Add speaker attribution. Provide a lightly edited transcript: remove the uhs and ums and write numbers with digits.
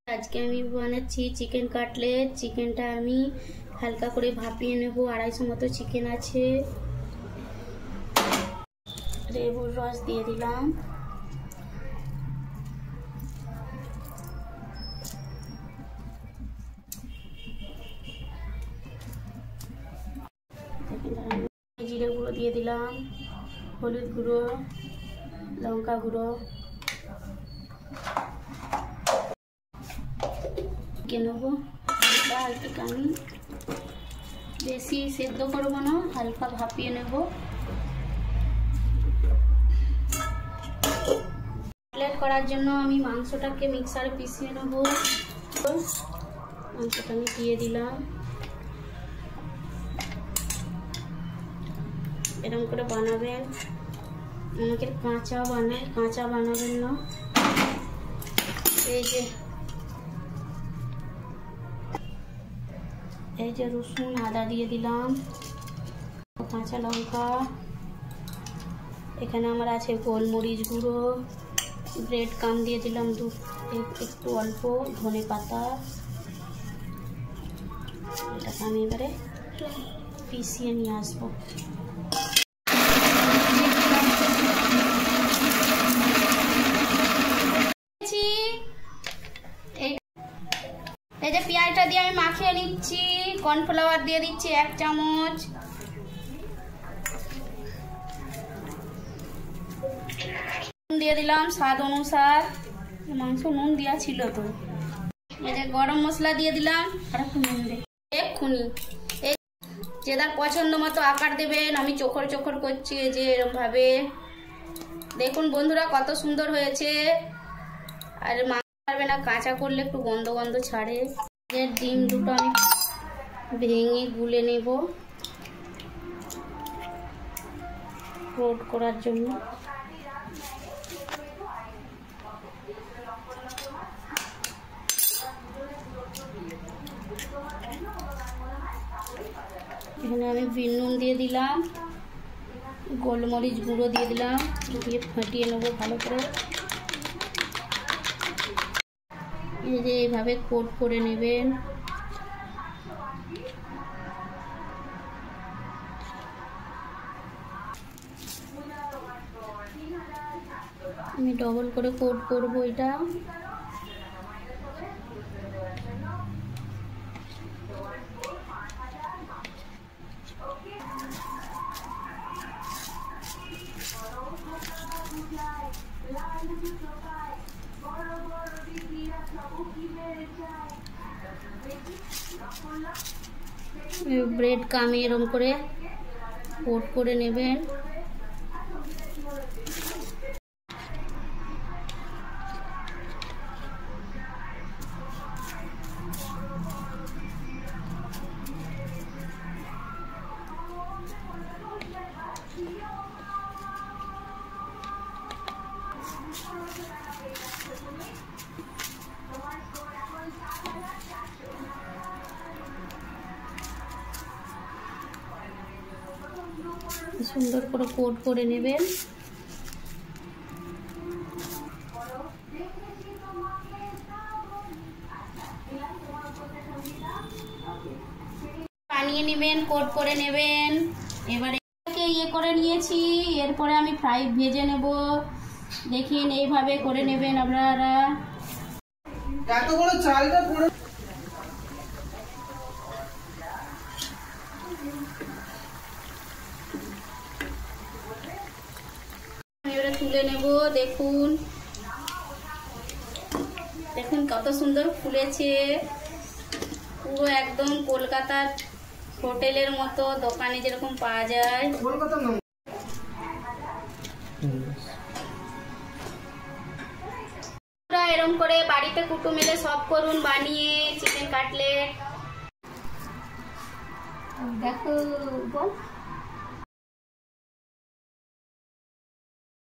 Speaker 1: आज के আমি বানাচ্ছি চিকেন কাটলেট। চিকেনটা আমি হালকা করে ভাপিয়ে নেব। 250 মতো চিকেন আছে। লেবুর রস দিয়ে দিলাম। জিরে গুঁড়ো দিয়ে দিলাম, হলুদ গুঁড়ো, লঙ্কা গুঁড়ো, নেবো। হালকা আমি বেশি সেদ্ধ করবো না, হালকা ভাপিয়ে নেব। কাটলেট করার জন্য আমি মাংসটাকে মিক্সারে পিষিয়ে নেব। মাংসটা আমি দিয়ে দিলাম। এরকম করে বানাবেন। অনেকের কাঁচা বানায়, কাঁচা বানাবেন না। এই যে রসুন আদা দিয়ে দিলাম, কাঁচা লঙ্কা, এখানে আমার আছে গোলমরিচ গুঁড়ো, ব্রেড ক্রাম্ব দিয়ে দিলাম একটু অল্প, ধনে পাতা। এটাকে আমি এবারে পিষিয়ে নিয়ে আসবো। এই যে পেঁয়াজটা দিয়ে আমি মাখিয়ে নিচ্ছি। কর্নফ্লাওয়ার দিয়ে দিচ্ছি 1 চামচ। নুন দিয়ে দিলাম স্বাদ অনুসার। মাংস নুন দেওয়া ছিল তো। এই যে গরম মশলা দিয়ে দিলাম, আর একটু নুন দিয়ে এক্ষুনি। এই যে তার পছন্দ মতো আকার দেবেন। আমি চোখর চোখর করছি, এই যে এরকম ভাবে। দেখুন বন্ধুরা কত সুন্দর হয়েছে। আর পারবে না, কাঁচা করলে একটু গন্ধ গন্ধ ছাড়ে। ডিম দুটো আমি ভেঙে গুলে নেব রোল করার জন্য। এখানে আমি নুন দিয়ে দিলাম, গোলমরিচ গুঁড়ো দিয়ে দিলাম, দিয়ে ফাটিয়ে নেবো ভালো করে। এই যে এইভাবে কোট করে নেবেন। আমি ডবল করে কোট করবো এটা। ব্রেড ক্রাম্ব এরকম করে কোট করে নেবেন। সুন্দর করে কোট করে নেবেন। বানিয়ে নেবেন, কোট করে নেবেন। এবারে ইয়ে করে নিয়েছি, এরপরে আমি ফ্রাই ভেজে নেব। দেখুন এইভাবে করে নেবেন আপনারা।
Speaker 2: এত বড় চালটা পুরো
Speaker 1: তুলে নেব। দেখুন দেখুন কত সুন্দর ফুলেছে, পুরো একদম কলকাতার হোটেলের মতো, দোকানে যেরকম পাওয়া যায়। এরকম করে বাড়িতে কুটুম এলে সব করুন বানিয়ে চিকেন কাটলেট। দেখো বল।